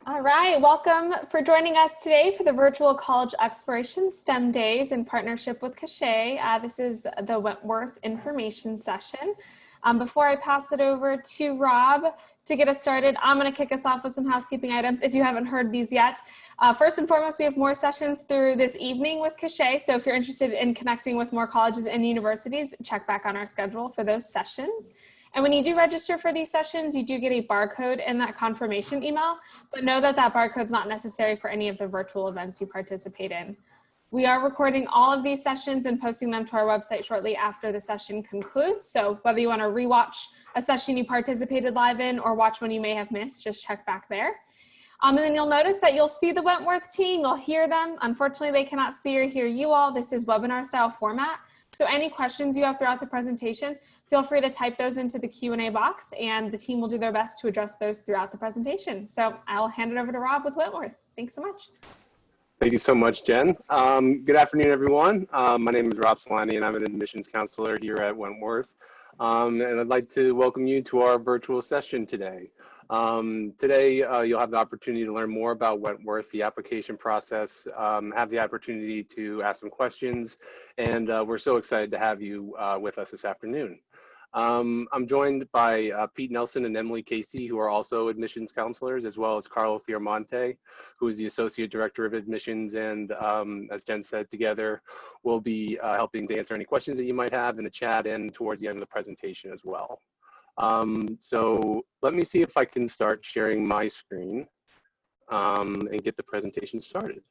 All right, welcome for joining us today for the virtual college exploration STEM days in partnership with Cachet. This is the Wentworth information session. Before I pass it over to Rob to get us started, I'm going to kick us off with some housekeeping items if you haven't heard these yet. First and foremost, we have more sessions through this evening with Cachet, so if you're interested in connecting with more colleges and universities, check back on our schedule for those sessions. And when you do register for these sessions, you do get a barcode in that confirmation email, but know that that barcode is not necessary for any of the virtual events you participate in. We are recording all of these sessions and posting them to our website shortly after the session concludes. So whether you want to rewatch a session you participated live in or watch one you may have missed, just check back there. And then you'll notice that you'll see the Wentworth team, you'll hear them. Unfortunately, they cannot see or hear you all. This is webinar style format. So any questions you have throughout the presentation, feel free to type those into the Q&A box and the team will do their best to address those throughout the presentation. So I'll hand it over to Rob with Wentworth. Thanks so much. Thank you so much, Jen. Good afternoon, everyone. My name is Rob Solani and I'm an admissions counselor here at Wentworth. And I'd like to welcome you to our virtual session today. Today, you'll have the opportunity to learn more about Wentworth, the application process, have the opportunity to ask some questions, and we're so excited to have you with us this afternoon. I'm joined by Pete Nelson and Emily Casey, who are also admissions counselors, as well as Carlo Fioramonte, who is the Associate Director of Admissions, and as Jen said, together we'll be helping to answer any questions that you might have in the chat and towards the end of the presentation as well. So let me see if I can start sharing my screen and get the presentation started.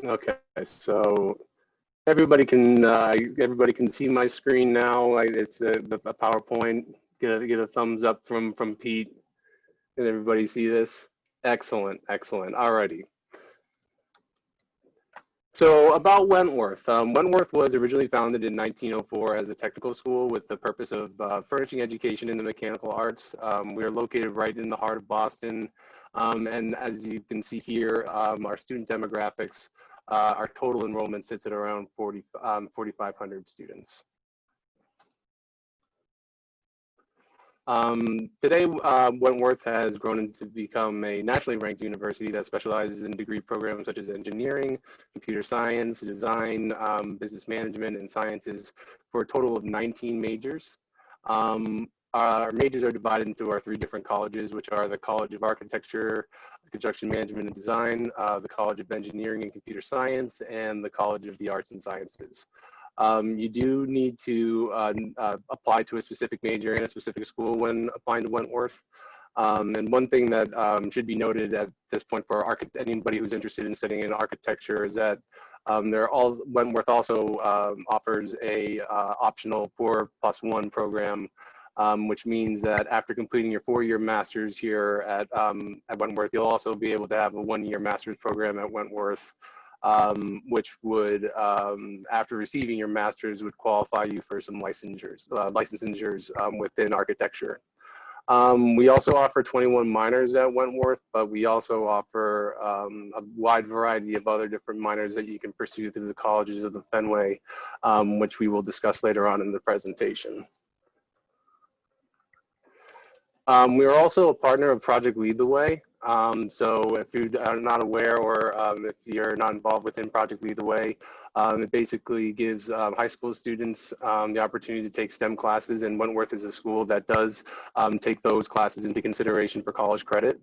Okay, so everybody can see my screen now. It's a PowerPoint. Get a thumbs up from Pete. Can everybody see this? Excellent, excellent. Alrighty. So about Wentworth. Wentworth was originally founded in 1904 as a technical school with the purpose of furnishing education in the mechanical arts. We are located right in the heart of Boston. And as you can see here, our student demographics, our total enrollment sits at around 4,500 students. Today, Wentworth has grown into become a nationally ranked university that specializes in degree programs such as engineering, computer science, design, business management, and sciences for a total of 19 majors. Our majors are divided into our 3 different colleges, which are the College of Architecture, Construction Management and Design, the College of Engineering and Computer Science, and the College of the Arts and Sciences. You do need to apply to a specific major in a specific school when applying to Wentworth. And one thing that should be noted at this point for anybody who's interested in studying in architecture is that Wentworth also offers a optional 4+1 program, which means that after completing your 4-year master's here at Wentworth, you'll also be able to have a 1-year master's program at Wentworth, which would, after receiving your master's, would qualify you for some licensures within architecture. We also offer 21 minors at Wentworth, but we also offer a wide variety of other different minors that you can pursue through the colleges of the Fenway, which we will discuss later on in the presentation. We are also a partner of Project Lead the Way. So if you are not aware or if you're not involved within Project Lead the Way, it basically gives high school students the opportunity to take STEM classes, and Wentworth is a school that does take those classes into consideration for college credit.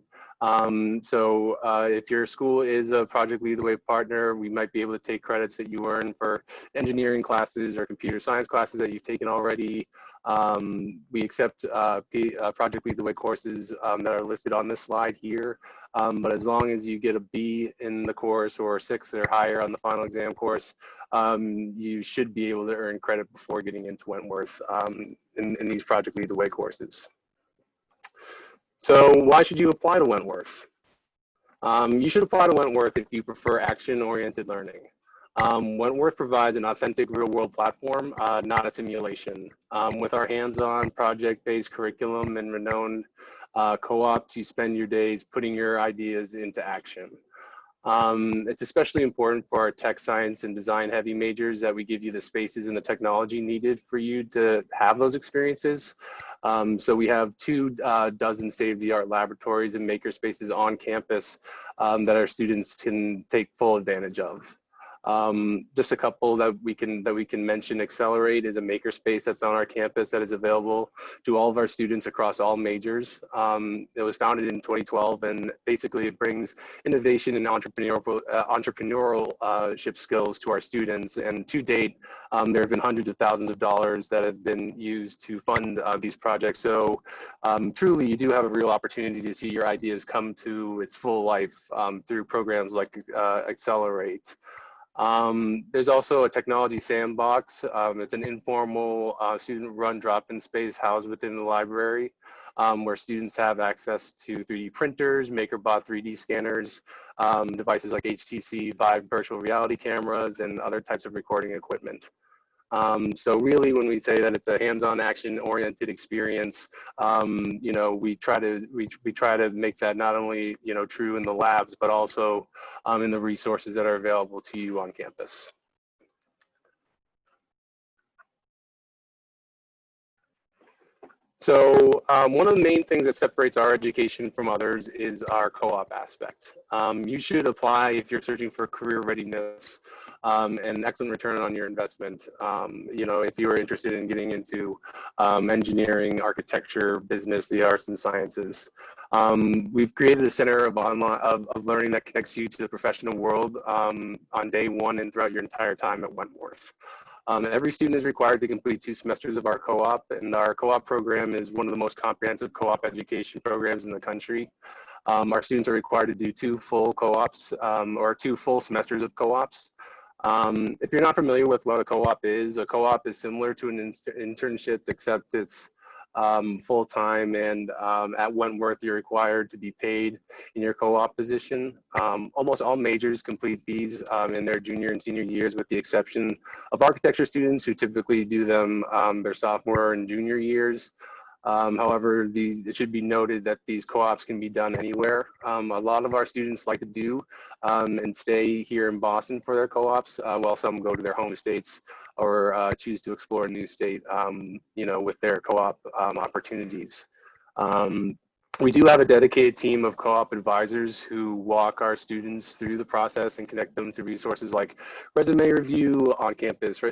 So if your school is a Project Lead the Way partner, we might be able to take credits that you earn for engineering classes or computer science classes that you've taken already. We accept Project Lead the Way courses that are listed on this slide here, but as long as you get a B in the course or 6 or higher on the final exam course, you should be able to earn credit before getting into Wentworth in these Project Lead the Way courses. So why should you apply to Wentworth? You should apply to Wentworth if you prefer action-oriented learning. Wentworth provides an authentic real-world platform, not a simulation. With our hands-on project-based curriculum and renowned co-ops, you spend your days putting your ideas into action. It's especially important for our tech, science, and design heavy majors that we give you the spaces and the technology needed for you to have those experiences. So we have 24 state-of-the-art laboratories and maker spaces on campus that our students can take full advantage of. Just a couple that we can mention. Accelerate is a makerspace that's on our campus that is available to all of our students across all majors. It was founded in 2012, and basically it brings innovation and entrepreneurship skills to our students. And to date, there have been hundreds of thousands of dollars that have been used to fund these projects. So truly, you do have a real opportunity to see your ideas come to its full life through programs like Accelerate. There's also a technology sandbox. It's an informal student-run drop-in space housed within the library where students have access to 3D printers, MakerBot 3D scanners, devices like HTC Vive virtual reality cameras, and other types of recording equipment. So really, when we say that it's a hands-on, action-oriented experience, you know, we try to make that not only, you know, true in the labs, but also in the resources that are available to you on campus. So one of the main things that separates our education from others is our co-op aspect. You should apply if you're searching for career readiness and excellent return on your investment. You know, if you are interested in getting into engineering, architecture, business, the arts and sciences. We've created a center of learning that connects you to the professional world on day one and throughout your entire time at Wentworth. Every student is required to complete 2 semesters of our co-op, and our co-op program is one of the most comprehensive co-op education programs in the country. Our students are required to do 2 full co-ops or 2 full semesters of co-ops. If you're not familiar with what a co-op is similar to an internship, except it's full-time, and at Wentworth you're required to be paid in your co-op position. Almost all majors complete these in their junior and senior years, with the exception of architecture students who typically do them their sophomore and junior years. However, it should be noted that these co-ops can be done anywhere. A lot of our students like to do and stay here in Boston for their co-ops, while some go to their home states or choose to explore a new state, you know, with their co-op opportunities. We do have a dedicated team of co-op advisors who walk our students through the process and connect them to resources like resume review, on-campus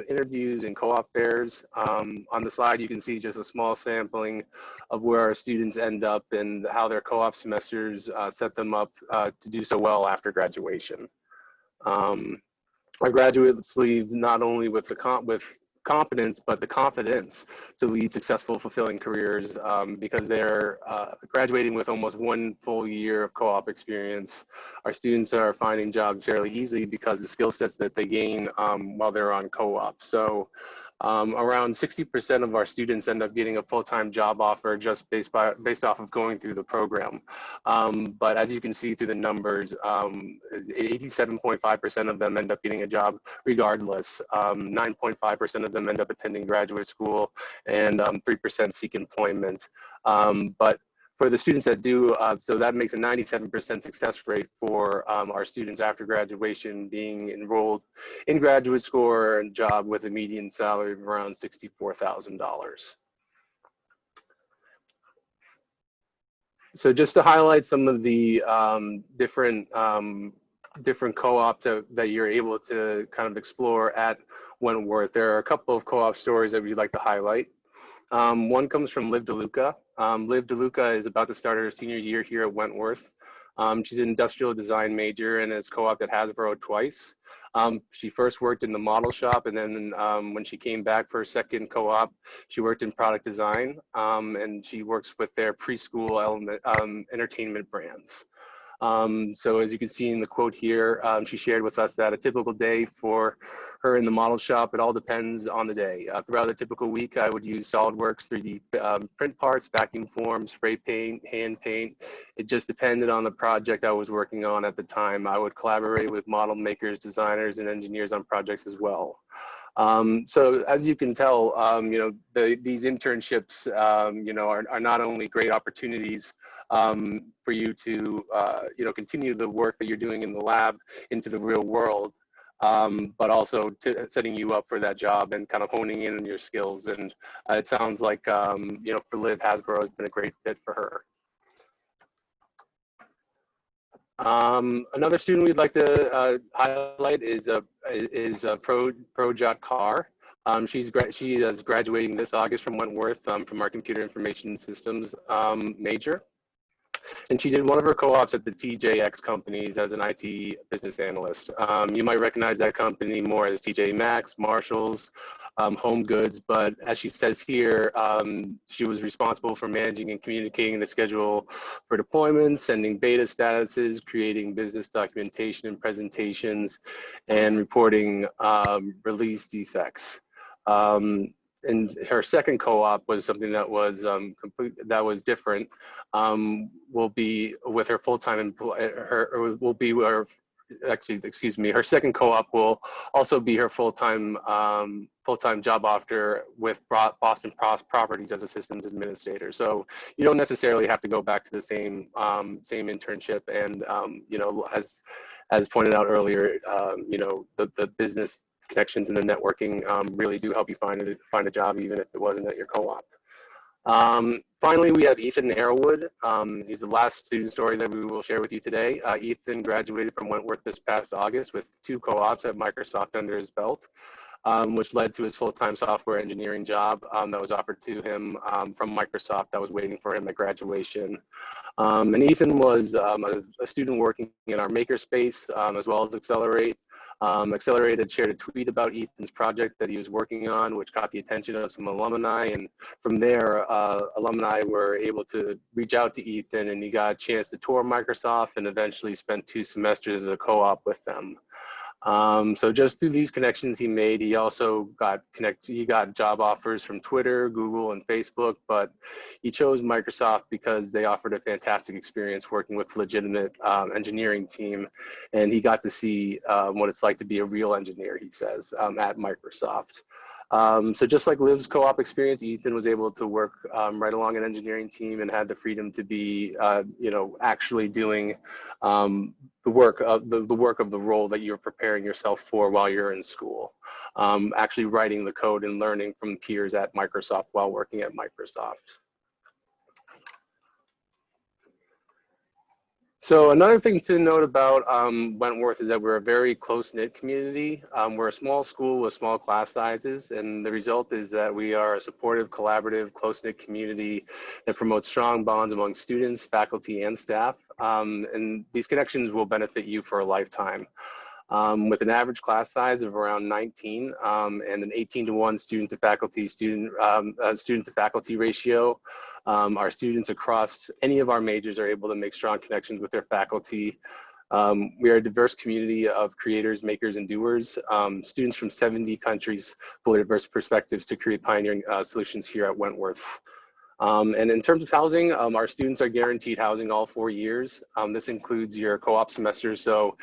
interviews, and co-op fairs. On the slide, you can see just a small sampling of where our students end up and how their co-op semesters set them up to do so well after graduation. Our graduates leave not only with competence, but the confidence to lead successful, fulfilling careers because they're graduating with almost 1 full year of co-op experience. Our students are finding jobs fairly easily because the skill sets that they gain while they're on co-op. So around 60% of our students end up getting a full-time job offer just based off of going through the program. But as you can see through the numbers, 87.5% of them end up getting a job regardless. 9.5% of them end up attending graduate school, and 3% seek employment. But for the students that do, so that makes a 97% success rate for our students after graduation being enrolled in graduate school or a job with a median salary of around $64,000. So just to highlight some of the different co-ops that you're able to kind of explore at Wentworth, there are a couple of co-op stories that we'd like to highlight. One comes from Liv DeLuca. Liv DeLuca is about to start her senior year here at Wentworth. She's an industrial design major and has co-opted at Hasbro twice. She first worked in the model shop, and then when she came back for her second co-op, she worked in product design, and she works with their preschool entertainment brands. So as you can see in the quote here, she shared with us that a typical day for her in the model shop, it all depends on the day. Throughout the typical week, I would use SolidWorks 3D print parts, vacuum form, spray paint, hand paint. It just depended on the project I was working on at the time. I would collaborate with model makers, designers, and engineers on projects as well. So as you can tell, these internships, are not only great opportunities for you to, continue the work that you're doing in the lab into the real world, but also setting you up for that job and kind of honing in on your skills. And it sounds like, for Liv, Hasbro has been a great fit for her. Another student we'd like to highlight is Projat Carr. She is graduating this August from Wentworth from our computer information systems major. And she did one of her co-ops at the TJX companies as an IT business analyst. You might recognize that company more as TJ Maxx, Marshalls, Home Goods, but as she says here, she was responsible for managing and communicating the schedule for deployments, sending beta statuses, creating business documentation and presentations, and reporting release defects. And her second co-op was something that was different. Will be with her full-time her second co-op will also be her full-time job after with Boston Properties as a systems administrator. So you don't necessarily have to go back to the same internship. And as pointed out earlier, the business connections and the networking really do help you find a job, even if it wasn't at your co-op. Finally, we have Ethan Arrowwood. He's the last student story that we will share with you today. Ethan graduated from Wentworth this past August with 2 co-ops at Microsoft under his belt, which led to his full-time software engineering job that was offered to him from Microsoft that was waiting for him at graduation. And Ethan was a student working in our makerspace as well as Accelerate. Accelerate had shared a tweet about Ethan's project that he was working on, which caught the attention of some alumni. And from there, alumni were able to reach out to Ethan, and he got a chance to tour Microsoft and eventually spent 2 semesters as a co-op with them. So just through these connections he made, he also got job offers from Twitter, Google, and Facebook, but he chose Microsoft because they offered a fantastic experience working with legitimate engineering team, and he got to see what it's like to be a real engineer, he says, at Microsoft. So just like Liv's co-op experience, Ethan was able to work right along an engineering team and had the freedom to be, actually doing the work of the role that you're preparing yourself for while you're in school. Actually writing the code and learning from peers at Microsoft while working at Microsoft. So another thing to note about Wentworth is that we're a very close-knit community. We're a small school with small class sizes, and the result is that we are a supportive, collaborative, close-knit community that promotes strong bonds among students, faculty, and staff. And these connections will benefit you for a lifetime. With an average class size of around 19 and an 18-to-1 student to faculty ratio, our students across any of our majors are able to make strong connections with their faculty. We are a diverse community of creators, makers, and doers. Students from 70 countries pull diverse perspectives to create pioneering solutions here at Wentworth. And in terms of housing, our students are guaranteed housing all 4 years. This includes your co-op semester. So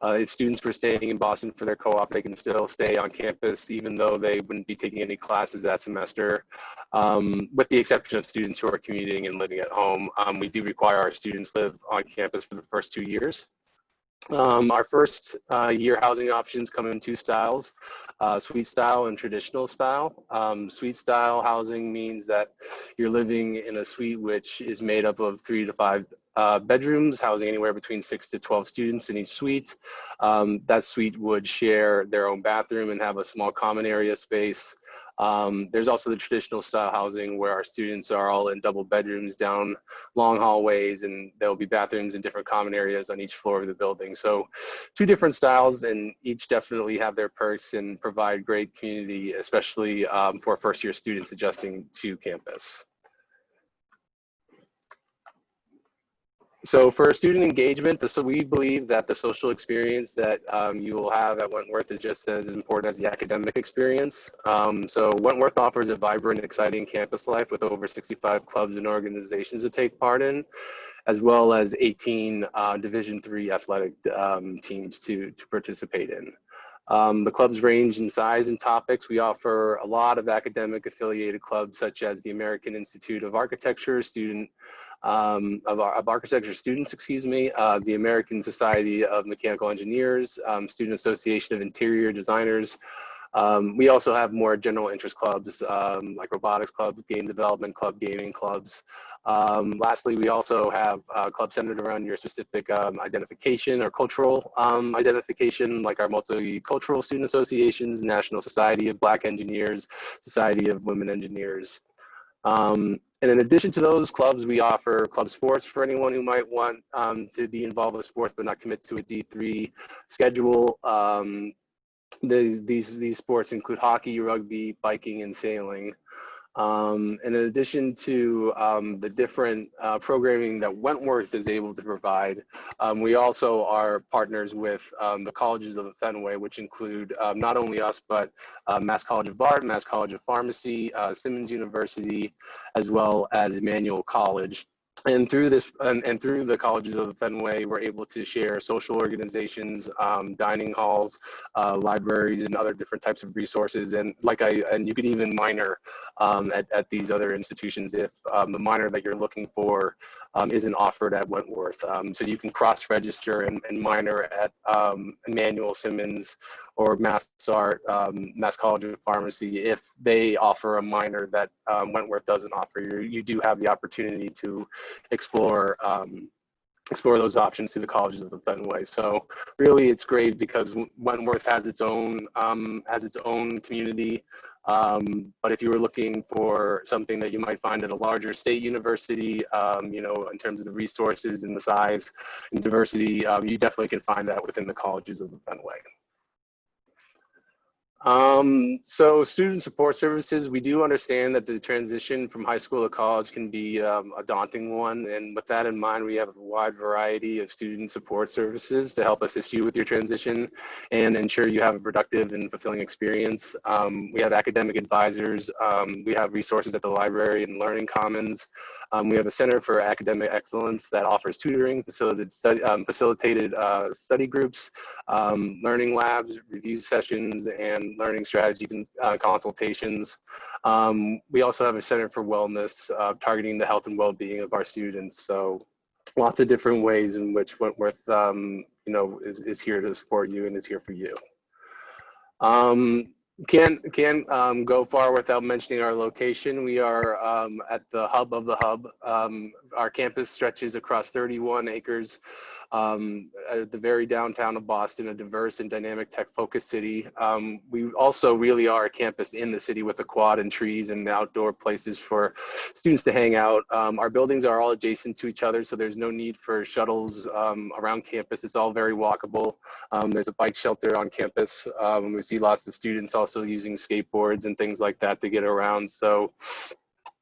if students were staying in Boston for their co-op, they can still stay on campus, even though they wouldn't be taking any classes that semester. With the exception of students who are commuting and living at home, we do require our students live on campus for the first 2 years. Our first year housing options come in 2 styles, suite style and traditional style. Suite style housing means that you're living in a suite which is made up of 3 to 5 bedrooms, housing anywhere between 6 to 12 students in each suite. That suite would share their own bathroom and have a small common area space. There's also the traditional style housing where our students are all in double bedrooms down long hallways, and there'll be bathrooms in different common areas on each floor of the building. So 2 different styles, and each definitely have their perks and provide great community, especially for first-year students adjusting to campus. So for student engagement, we believe that the social experience that you will have at Wentworth is just as important as the academic experience. So Wentworth offers a vibrant, exciting campus life with over 65 clubs and organizations to take part in, as well as 18 Division III athletic teams to participate in. The clubs range in size and topics. We offer a lot of academic affiliated clubs, such as the American Institute of Architecture of Architecture Students, the American Society of Mechanical Engineers, Student Association of Interior Designers. We also have more general interest clubs like robotics clubs, game development club, gaming clubs. Lastly, we also have clubs centered around your specific identification or cultural identification, like our multicultural student associations, National Society of Black Engineers, Society of Women Engineers. And in addition to those clubs, we offer club sports for anyone who might want to be involved with sports but not commit to a D3 schedule. These sports include hockey, rugby, biking, and sailing. And in addition to the different programming that Wentworth is able to provide, we also are partners with the colleges of the Fenway, which include not only us, but Mass College of Art, Mass College of Pharmacy, Simmons University, as well as Emmanuel College. And through this, and through the colleges of the Fenway, we're able to share social organizations, dining halls, libraries, and other different types of resources. And you could even minor at these other institutions if the minor that you're looking for isn't offered at Wentworth. So you can cross-register and minor at Emmanuel, Simmons, or Mass Art, Mass College of Pharmacy if they offer a minor that Wentworth doesn't offer. You do have the opportunity to explore those options through the colleges of the Fenway. So really, it's great because Wentworth has its own community. But if you were looking for something that you might find at a larger state university, in terms of the resources and the size and diversity, you definitely can find that within the colleges of the Fenway. So student support services, we do understand that the transition from high school to college can be a daunting one. And with that in mind, we have a wide variety of student support services to help assist you with your transition and ensure you have a productive and fulfilling experience. We have academic advisors. We have resources at the library and learning commons. We have a Center for Academic Excellence that offers tutoring, facilitated study groups, learning labs, review sessions, and learning strategy consultations. We also have a Center for Wellness targeting the health and well-being of our students. So lots of different ways in which Wentworth is here to support you and is here for you. Can't go far without mentioning our location. We are at the hub of the hub. Our campus stretches across 31 acres at the very downtown of Boston, a diverse and dynamic tech-focused city. We also really are a campus in the city with a quad and trees and outdoor places for students to hang out. Our buildings are all adjacent to each other, so there's no need for shuttles around campus. It's all very walkable. There's a bike shelter on campus. We see lots of students also using skateboards and things like that to get around. So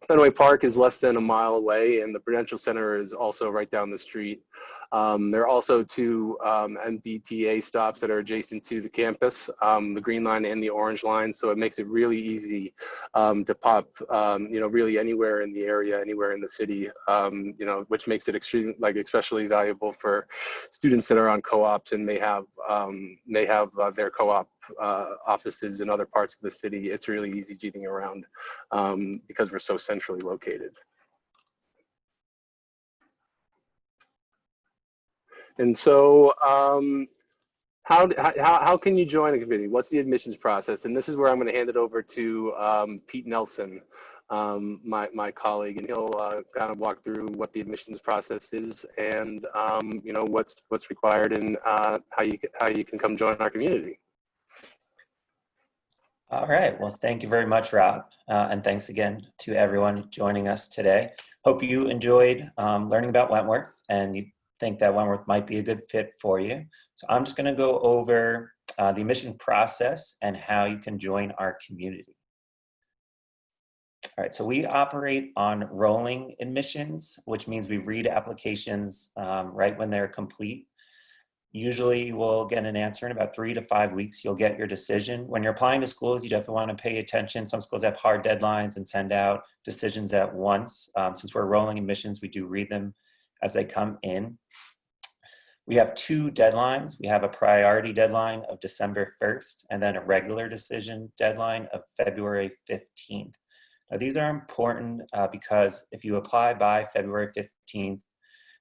Fenway Park is less than a mile away, and the Prudential Center is also right down the street. There are also two MBTA stops that are adjacent to the campus, the Green Line and the Orange Line, so it makes it really easy to pop, really anywhere in the area, anywhere in the city, which makes it especially valuable for students that are on co-ops and may have their co-op offices in other parts of the city. It's really easy getting around because we're so centrally located. And so how can you join a committee? What's the admissions process? And this is where I'm going to hand it over to Pete Nelson, my colleague, and he'll kind of walk through what the admissions process is and what's required and how you can come join our community. All right, well, thank you very much, Rob. And thanks again to everyone joining us today. Hope you enjoyed learning about Wentworth and you think that Wentworth might be a good fit for you. So I'm just gonna go over the admission process and how you can join our community. All right, so we operate on rolling admissions, which means we read applications right when they're complete. Usually we'll get an answer in about 3 to 5 weeks. You'll get your decision. When you're applying to schools, you definitely want to pay attention. Some schools have hard deadlines and send out decisions at once. Since we're rolling admissions, we do read them as they come in. We have two deadlines. We have a priority deadline of December 1st and then a regular decision deadline of February 15th. Now, these are important because if you apply by February 15th,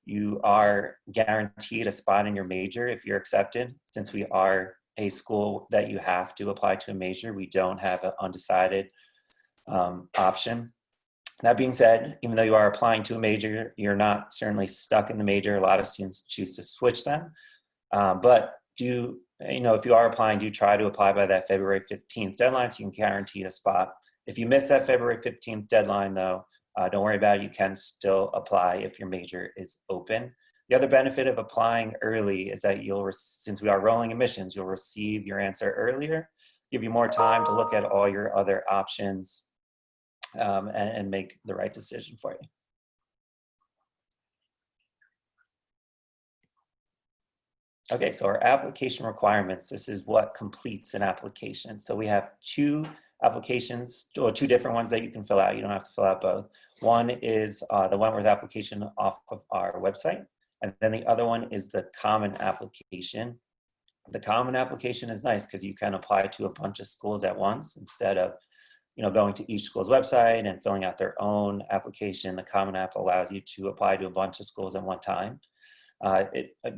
you are guaranteed a spot in your major if you're accepted. Since we are a school that you have to apply to a major, we don't have an undecided option. That being said, even though you are applying to a major, you're not certainly stuck in the major. A lot of students choose to switch them. But if you are applying, do try to apply by that February 15th deadline so you can guarantee a spot. If you miss that February 15th deadline though, don't worry about it. You can still apply if your major is open. The other benefit of applying early is that since we are rolling admissions, you'll receive your answer earlier, give you more time to look at all your other options and make the right decision for you. Okay, so our application requirements, this is what completes an application. So we have two applications, or two different ones that you can fill out. You don't have to fill out both. One is the Wentworth application off of our website, and then the other one is the common application. The common application is nice because you can apply to a bunch of schools at once instead of going to each school's website and filling out their own application. The common app allows you to apply to a bunch of schools at one time. I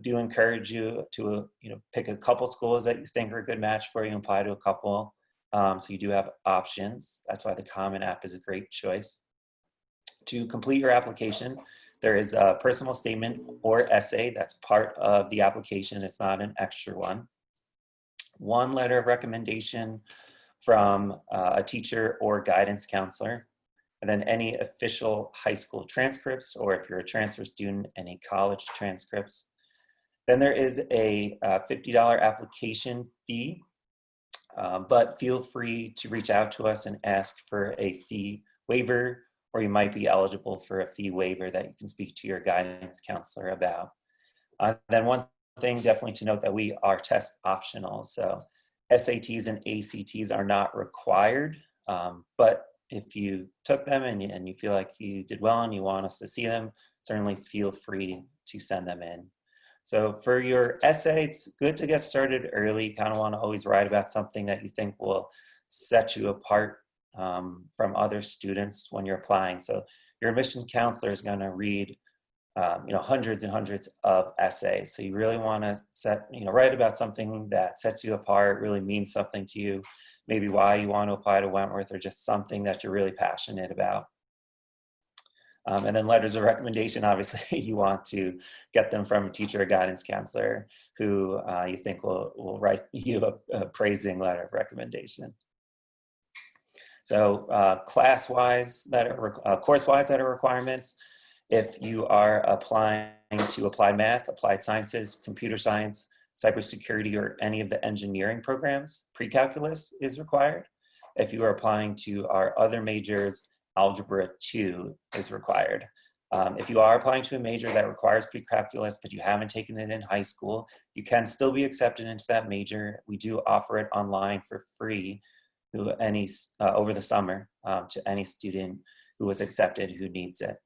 do encourage you to pick a couple schools that you think are a good match for you and apply to a couple. So you do have options. That's why the common app is a great choice. To complete your application, there is a personal statement or essay that's part of the application. It's not an extra one. One letter of recommendation from a teacher or guidance counselor, and then any official high school transcripts, or if you're a transfer student, any college transcripts. Then there is a $50 application fee, but feel free to reach out to us and ask for a fee waiver, or you might be eligible for a fee waiver that you can speak to your guidance counselor about. Then one thing definitely to note that we are test optional. So SATs and ACTs are not required, but if you took them and you feel like you did well and you want us to see them, certainly feel free to send them in. So for your essay, it's good to get started early. You kind of want to always write about something that you think will set you apart from other students when you're applying. So your admission counselor is going to read hundreds and hundreds of essays. So you really want to write about something that sets you apart, really means something to you, maybe why you want to apply to Wentworth, or just something that you're really passionate about. And then letters of recommendation, obviously you want to get them from a teacher or guidance counselor who you think will write you a praising letter of recommendation. So course-wise that are requirements. If you are applying to applied math, applied sciences, computer science, cybersecurity, or any of the engineering programs, pre-calculus is required. If you are applying to our other majors, Algebra 2 is required. If you are applying to a major that requires pre-calculus, but you haven't taken it in high school, you can still be accepted into that major. We do offer it online for free over the summer to any student who was accepted who needs it.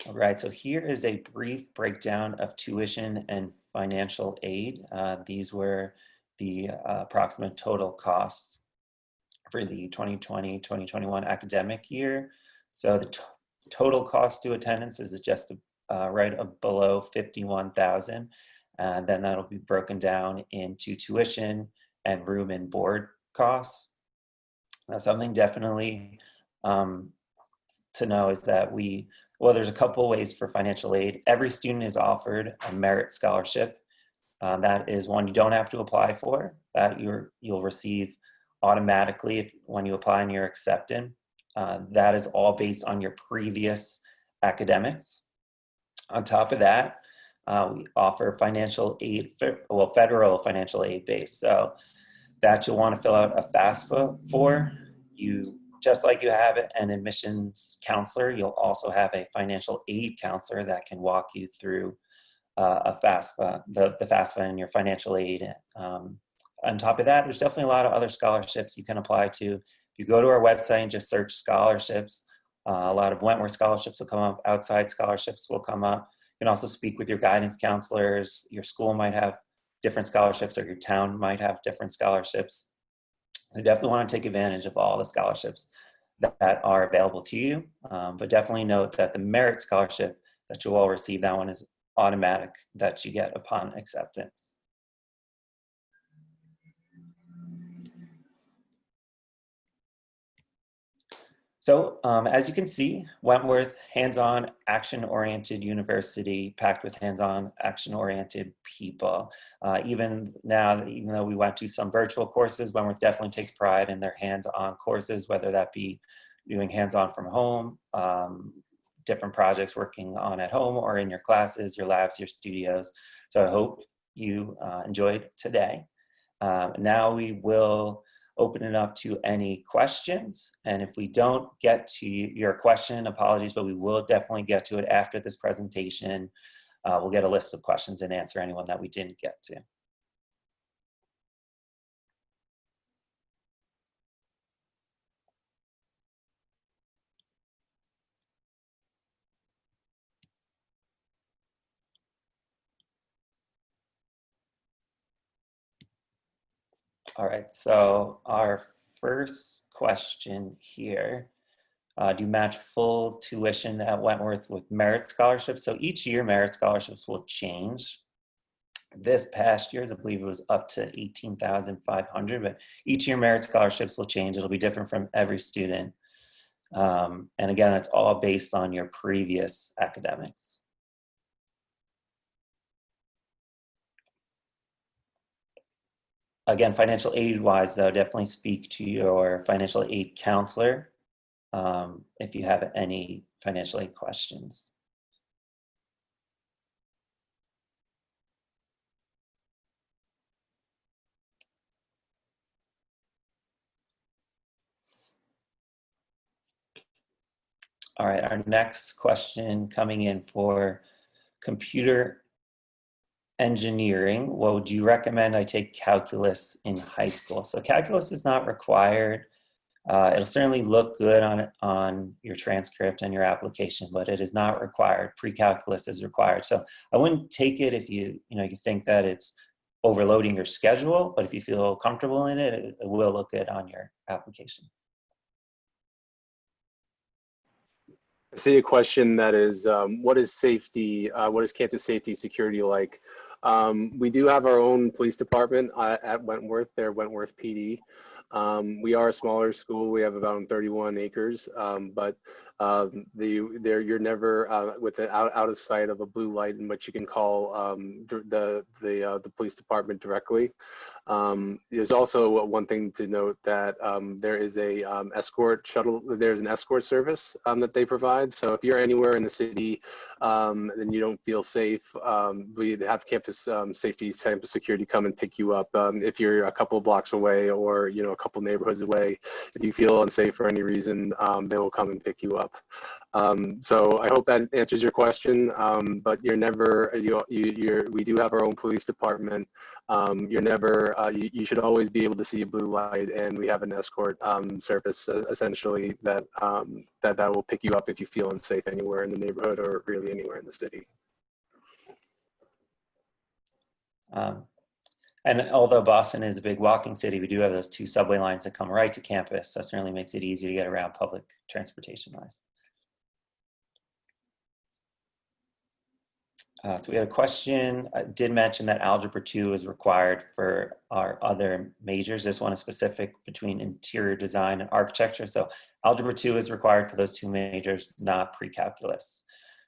All right, so here is a brief breakdown of tuition and financial aid. These were the approximate total costs for the 2020-2021 academic year. So the total cost to attendance is just right below $51,000, and then that'll be broken down into tuition and room and board costs. Now, something definitely to know is that there's a couple ways for financial aid. Every student is offered a merit scholarship. That is one you don't have to apply for, that you'll receive automatically when you apply and you're accepted. That is all based on your previous academics. On top of that, we offer financial aid, federal financial aid base. So that you'll want to fill out a FAFSA for. Just like you have an admissions counselor, you'll also have a financial aid counselor that can walk you through a FAFSA, the FAFSA and your financial aid. On top of that, there's definitely a lot of other scholarships you can apply to. If you go to our website and just search scholarships, A lot of Wentworth scholarships will come up, outside scholarships will come up. You can also speak with your guidance counselors. Your school might have different scholarships, or your town might have different scholarships. So definitely want to take advantage of all the scholarships that are available to you, but definitely note that the merit scholarship that you all receive, that one is automatic, that you get upon acceptance. So as you can see, Wentworth, hands-on, action-oriented university packed with hands-on, action-oriented people. Even now, even though we went to some virtual courses, Wentworth definitely takes pride in their hands-on courses, whether that be doing hands-on from home, different projects working on at home, or in your classes, your labs, your studios. So I hope you enjoyed today. Now we will open it up to any questions. And if we don't get to your question, apologies, but we will definitely get to it after this presentation. We'll get a list of questions and answer anyone that we didn't get to. All right, so our first question here, do you match full tuition at Wentworth with merit scholarships? So each year merit scholarships will change. This past year's, I believe it was up to 18,500, but each year merit scholarships will change. It'll be different from every student. And again, it's all based on your previous academics. Again, financial aid wise though, definitely speak to your financial aid counselor if you have any financial aid questions. All right, our next question coming in for computer engineering. What would you recommend I take calculus in high school? So calculus is not required. It'll certainly look good on your transcript and your application, but it is not required. Pre-calculus is required. So I wouldn't take it if you think that it's overloading your schedule, but if you feel comfortable in it, it will look good on your application. I see a question that is, what is safety, what is campus safety security like? We do have our own police department at Wentworth, they're Wentworth PD. We are a smaller school, we have about 31 acres, but you're never out of sight of a blue light in which you can call the police department directly. There's also one thing to note that there is a escort shuttle. There's an escort service that they provide. So if you're anywhere in the city and you don't feel safe, we have campus safety, campus security come and pick you up. If you're a couple blocks away, or a couple neighborhoods away, if you feel unsafe for any reason, they will come and pick you up. So I hope that answers your question. But you're never, we do have our own police department. You're never, you should always be able to see a blue light, and we have an escort service essentially that will pick you up if you feel unsafe anywhere in the neighborhood, or really anywhere in the city. And although Boston is a big walking city, we do have those 2 subway lines that come right to campus. So it certainly makes it easy to get around public transportation wise. So we had a question. I did mention that Algebra 2 is required for our other majors. This one is specific between interior design and architecture. So Algebra 2 is required for those 2 majors, not pre-calculus.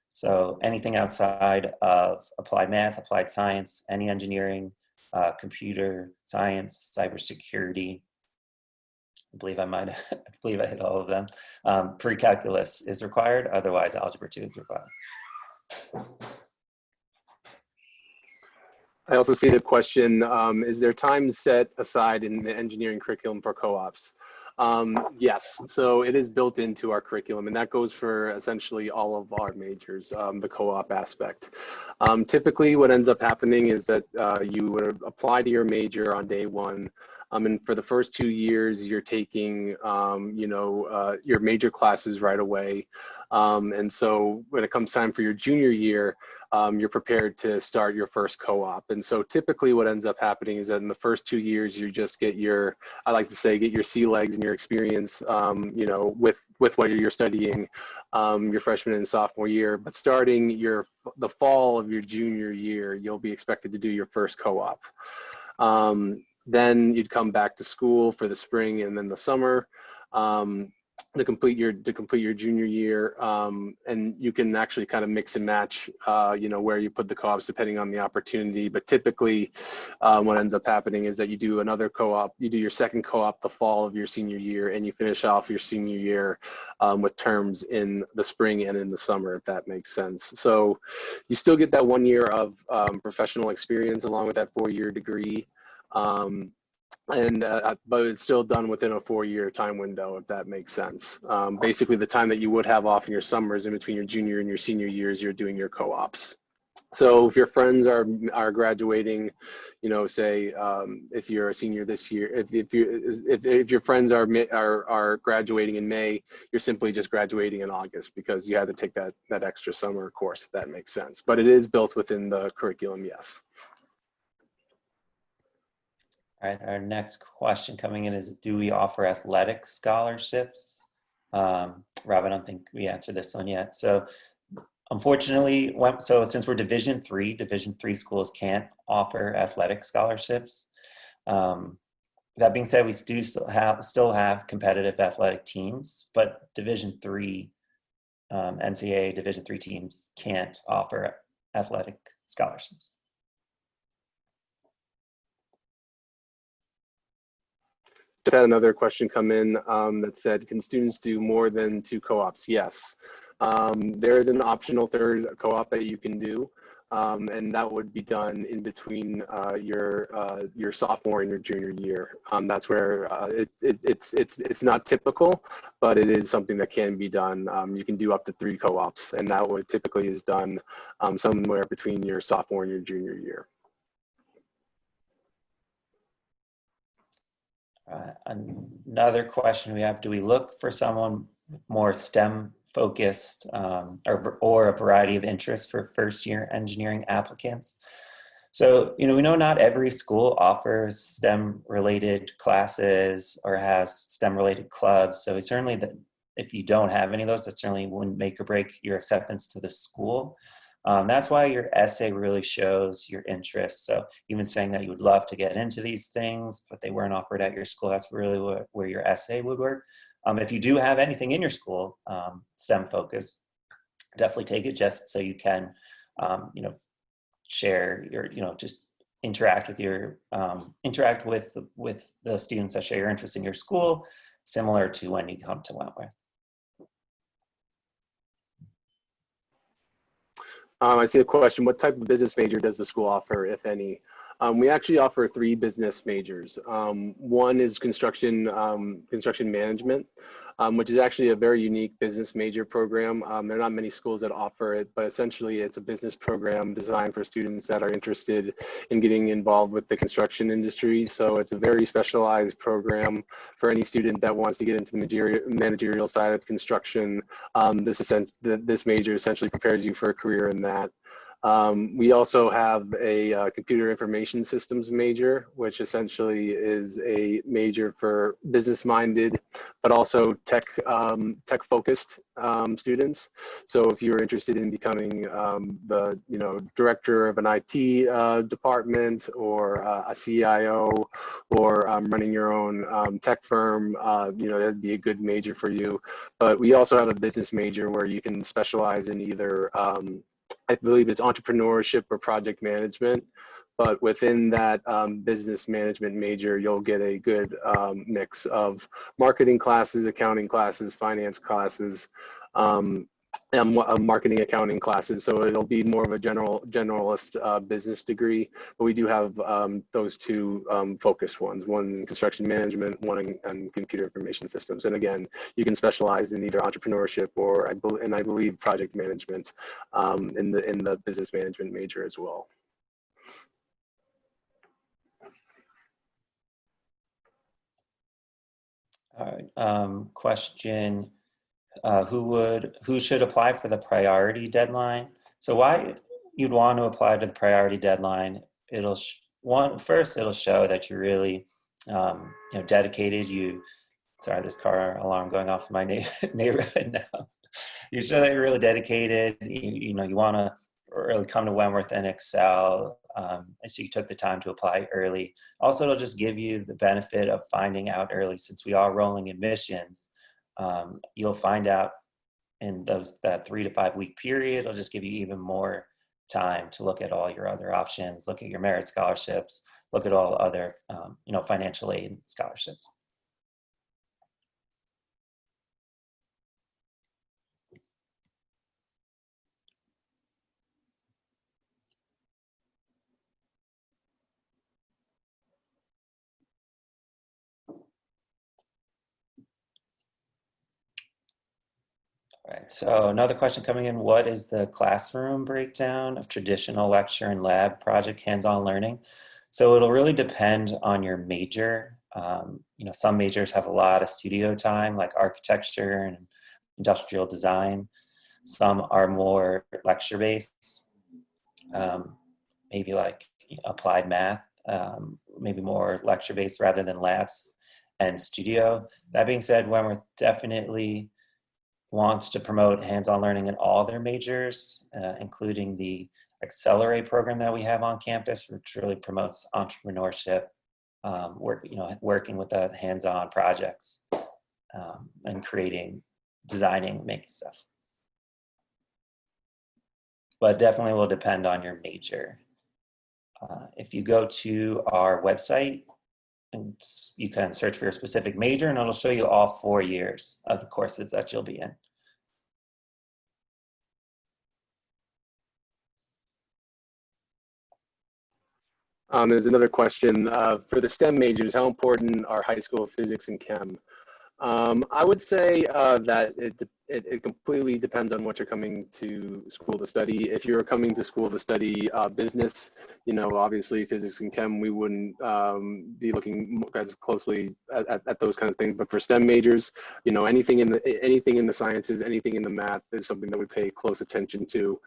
So anything outside of applied math, applied science, any engineering, computer science, cybersecurity, I believe I hit all of them. Pre-calculus is required, otherwise Algebra 2 is required. I also see the question, is there time set aside in the engineering curriculum for co-ops? Yes, so it is built into our curriculum, and that goes for essentially all of our majors, the co-op aspect. Typically what ends up happening is that you would apply to your major on day 1. And for the first 2 years, you're taking, your major classes right away. And so when it comes time for your junior year, you're prepared to start your first co-op. And so typically what ends up happening is that in the first 2 years, you just get your, I like to say, get your sea legs and your experience, with what you're studying your freshman and sophomore year. But starting the fall of your junior year, you'll be expected to do your first co-op. Then you'd come back to school for the spring and then the summer. To complete your junior year, and you can actually kind of mix and match where you put the co-ops depending on the opportunity. But typically what ends up happening is that you do another co-op, you do your second co-op the fall of your senior year, and you finish off your senior year with terms in the spring and in the summer, if that makes sense. So you still get that 1 year of professional experience along with that 4-year degree. But it's still done within a 4-year time window, if that makes sense. Basically, the time that you would have off in your summers in between your junior and your senior years, you're doing your co-ops. So if your friends are graduating, say if you're a senior this year, if your friends are graduating in May, you're simply just graduating in August because you had to take that extra summer course, if that makes sense. But it is built within the curriculum, yes. All right, our next question coming in is, do we offer athletic scholarships? Rob, I don't think we answered this one yet. So unfortunately, since we're Division III schools can't offer athletic scholarships. That being said, we do still have competitive athletic teams, but Division III, NCAA Division III teams can't offer athletic scholarships. Just had another question come in that said, can students do more than 2 co-ops? Yes. There is an optional third co-op that you can do, and that would be done in between your sophomore and your junior year. That's where it's not typical, but it is something that can be done. You can do up to 3 co-ops, and that would typically is done somewhere between your sophomore and your junior year. Another question we have, do we look for someone more STEM focused or a variety of interests for first year engineering applicants? So, we know not every school offers STEM related classes or has STEM related clubs. So certainly if you don't have any of those, that certainly wouldn't make or break your acceptance to the school. That's why your essay really shows your interest. So even saying that you would love to get into these things, but they weren't offered at your school, that's really where your essay would work. If you do have anything in your school, STEM focus, definitely take it just so you can, share your, just interact with the students that share your interest in your school, similar to when you come to Wentworth. I see a question, what type of business major does the school offer, if any? We actually offer 3 business majors. One is construction management, which is actually a very unique business major program. There are not many schools that offer it, but essentially it's a business program designed for students that are interested in getting involved with the construction industry. So it's a very specialized program for any student that wants to get into the managerial side of construction. This major essentially prepares you for a career in that. We also have a computer information systems major, which essentially is a major for business-minded, but also tech-focused students. So if you're interested in becoming the director of an IT department or a CIO or running your own tech firm, that'd be a good major for you. But we also have a business major where you can specialize in either I believe it's entrepreneurship or project management, but within that business management major, you'll get a good mix of marketing classes, accounting classes, finance classes, and marketing accounting classes. So it'll be more of a generalist business degree, but we do have those 2 focused ones, one in construction management, one in computer information systems. And again, you can specialize in either entrepreneurship or I believe project management in the business management major as well. All right. Question: who should apply for the priority deadline? So why you'd want to apply to the priority deadline? First it'll show that you're really dedicated. Sorry, this car alarm going off in my neighborhood now. You show that you're really dedicated. You want to really come to Wentworth and excel. And so you took the time to apply early. Also, it'll just give you the benefit of finding out early. Since we are rolling admissions, you'll find out in that 3 to 5 week period. It'll just give you even more time to look at all your other options, look at your merit scholarships, look at all other financial aid scholarships. All right, so another question coming in: what is the classroom breakdown of traditional lecture and lab project hands-on learning? So it'll really depend on your major. Some majors have a lot of studio time, like architecture and industrial design. Some are more lecture-based, maybe like applied math, maybe more lecture-based rather than labs and studio. That being said, Wentworth definitely wants to promote hands-on learning in all their majors, including the Accelerate program that we have on campus, which really promotes entrepreneurship, working with the hands-on projects, and designing, making stuff. But definitely will depend on your major. If you go to our website, and you can search for your specific major, and it'll show you all 4 years of the courses that you'll be in. There's another question. For the STEM majors, how important are high school physics and chem? I would say that it completely depends on what you're coming to school to study. If you're coming to school to study business, obviously physics and chem, we wouldn't be looking as closely at those kinds of things. But for STEM majors, anything in the sciences, anything in the math is something that we pay close attention to.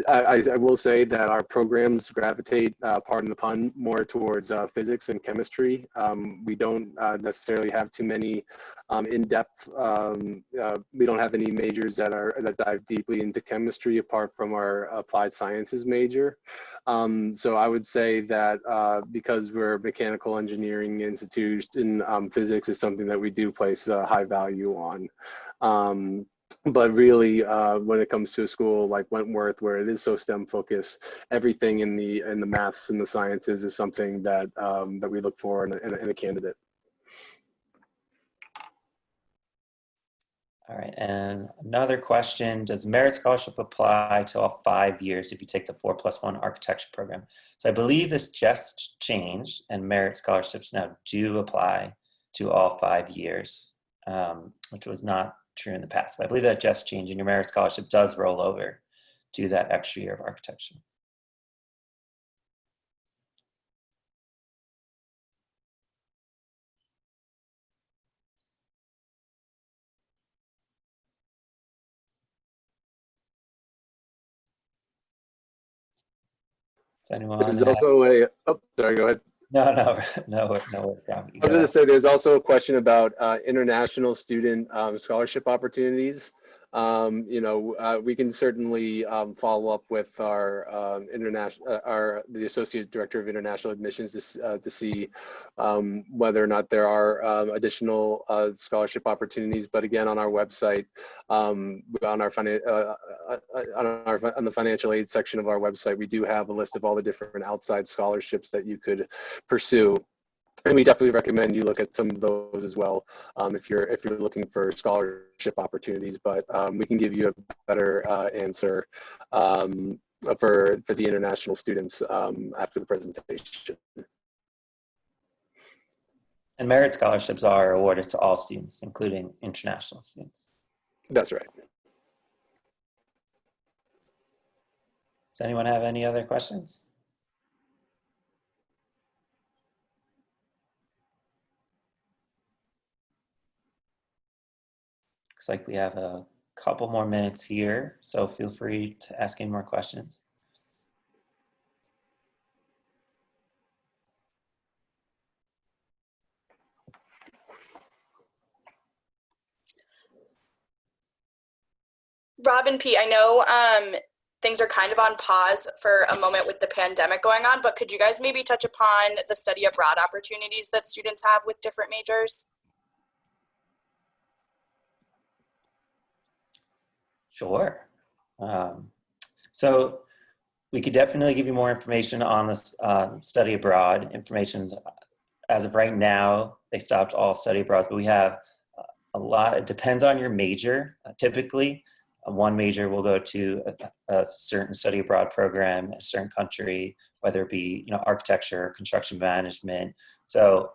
I will say that our programs gravitate, pardon the pun, more towards physics and chemistry. We don't necessarily have too many in-depth, we don't have any majors that dive deeply into chemistry apart from our applied sciences major. So I would say that because we're a mechanical engineering institution, physics is something that we do place a high value on. But really, when it comes to a school like Wentworth, where it is so STEM focused, everything in the maths and the sciences is something that that we look for in a candidate. All right, and another question: does merit scholarship apply to all 5 years if you take the 4+1 architecture program? So I believe this just changed, and merit scholarships now do apply to all 5 years, which was not true in the past. But I believe that just changed, and your merit scholarship does roll over to that extra year of architecture. Does anyone There's also a, oh, sorry, go ahead. No. I was going to say there's also a question about international student scholarship opportunities. We can certainly follow up with our the Associate Director of International Admissions to see whether or not there are additional scholarship opportunities. But again, on our website, on the financial aid section of our website, we do have a list of all the different outside scholarships that you could pursue. And we definitely recommend you look at some of those as well if you're looking for scholarship opportunities. But we can give you a better answer for the international students after the presentation. And merit scholarships are awarded to all students, including international students. That's right. Does anyone have any other questions? Looks like we have a couple more minutes here, so feel free to ask any more questions. Rob and Pete, I know things are kind of on pause for a moment with the pandemic going on, but could you guys maybe touch upon the study abroad opportunities that students have with different majors? Sure. So we could definitely give you more information on this study abroad information. As of right now, they stopped all study abroad, but we have a lot. It depends on your major. Typically, one major will go to a certain study abroad program in a certain country, whether it be architecture, construction management. So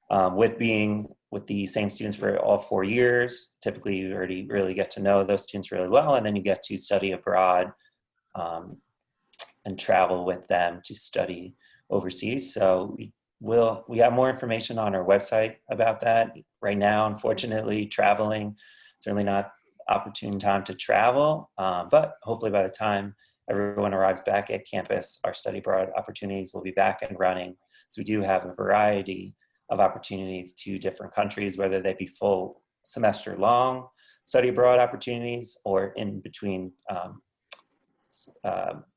with being with the same students for all 4 years, typically you already really get to know those students really well, and then you get to study abroad and travel with them to study overseas. So we have more information on our website about that. Right now, unfortunately, traveling, certainly not opportune time to travel, but hopefully by the time everyone arrives back at campus, our study abroad opportunities will be back and running. So we do have a variety of opportunities to different countries, whether they be full semester long study abroad opportunities or in between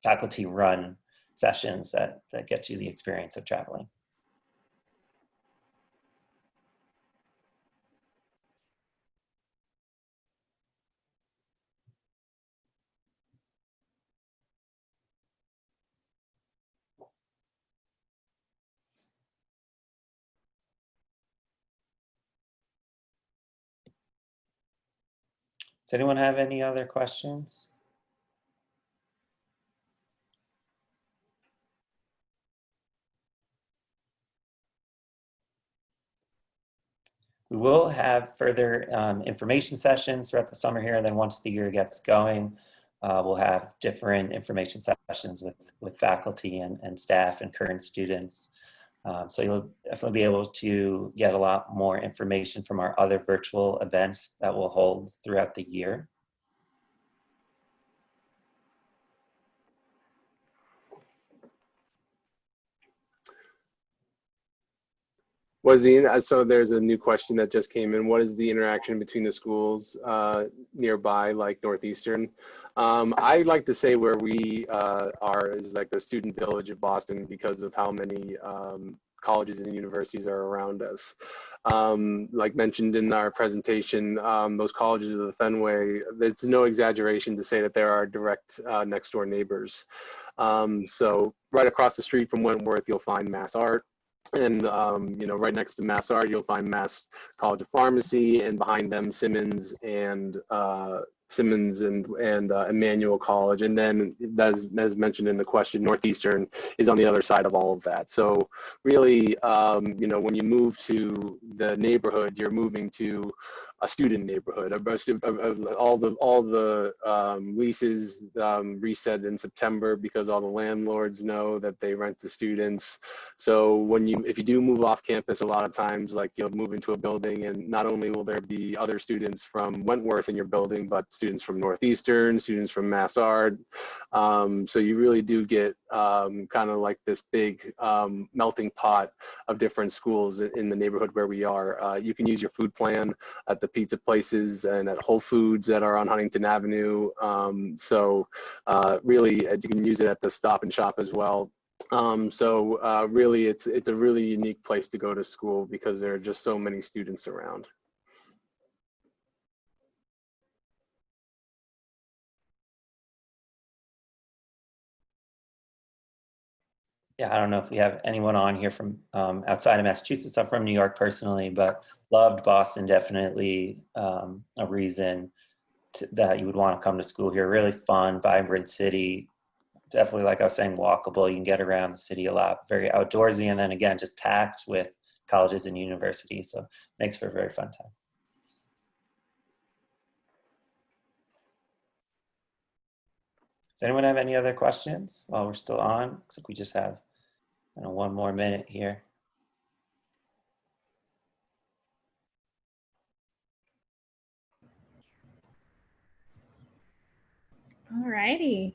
faculty run sessions that get you the experience of traveling. Does anyone have any other questions? We will have further information sessions throughout the summer here, and then once the year gets going, we'll have different information sessions with faculty and staff and current students. So you'll definitely be able to get a lot more information from our other virtual events that we'll hold throughout the year. So there's a new question that just came in. What is the interaction between the schools nearby, like Northeastern? I like to say where we are is like the student village of Boston because of how many colleges and universities are around us. Like mentioned in our presentation, those colleges of the Fenway, there's no exaggeration to say that there are direct next door neighbors. So right across the street from Wentworth, you'll find Mass Art. And, right next to Mass Art, you'll find Mass College of Pharmacy, and behind them, Simmons and Emmanuel College. And then, as mentioned in the question, Northeastern is on the other side of all of that. So really, when you move to the neighborhood, you're moving to a student neighborhood. All the leases reset in September because all the landlords know that they rent to students. So if you do move off campus, a lot of times, like, you'll move into a building, and not only will there be other students from Wentworth in your building, but students from Northeastern, students from Mass Art. So you really do get kind of like this big melting pot of different schools in the neighborhood where we are. You can use your food plan at the pizza places and at Whole Foods that are on Huntington Avenue. Really, you can use it at the Stop and Shop as well. Really, it's a really unique place to go to school because there are just so many students around. Yeah, I don't know if we have anyone on here from outside of Massachusetts. I'm from New York personally, but loved Boston, definitely a reason that you would want to come to school here. Really fun, vibrant city. Definitely, like I was saying, walkable. You can get around the city a lot, very outdoorsy, and then again, just packed with colleges and universities. So makes for a very fun time. Does anyone have any other questions while we're still on? Looks like we just have one more minute here. All righty.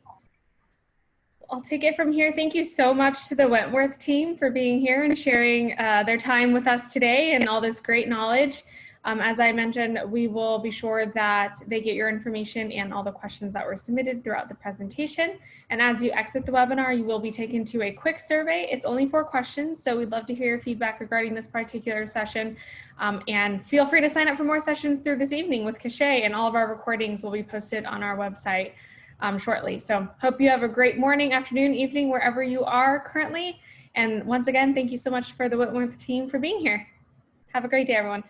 I'll take it from here. Thank you so much to the Wentworth team for being here and sharing their time with us today and all this great knowledge. As I mentioned, we will be sure that they get your information and all the questions that were submitted throughout the presentation. And as you exit the webinar, you will be taken to a quick survey. It's only 4 questions, so we'd love to hear your feedback regarding this particular session. And feel free to sign up for more sessions through this evening with Cachet, and all of our recordings will be posted on our website shortly. So hope you have a great morning, afternoon, evening, wherever you are currently. And once again, thank you so much for the Wentworth team for being here. Have a great day, everyone.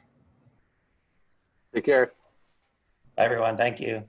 Take care. Bye, everyone. Thank you.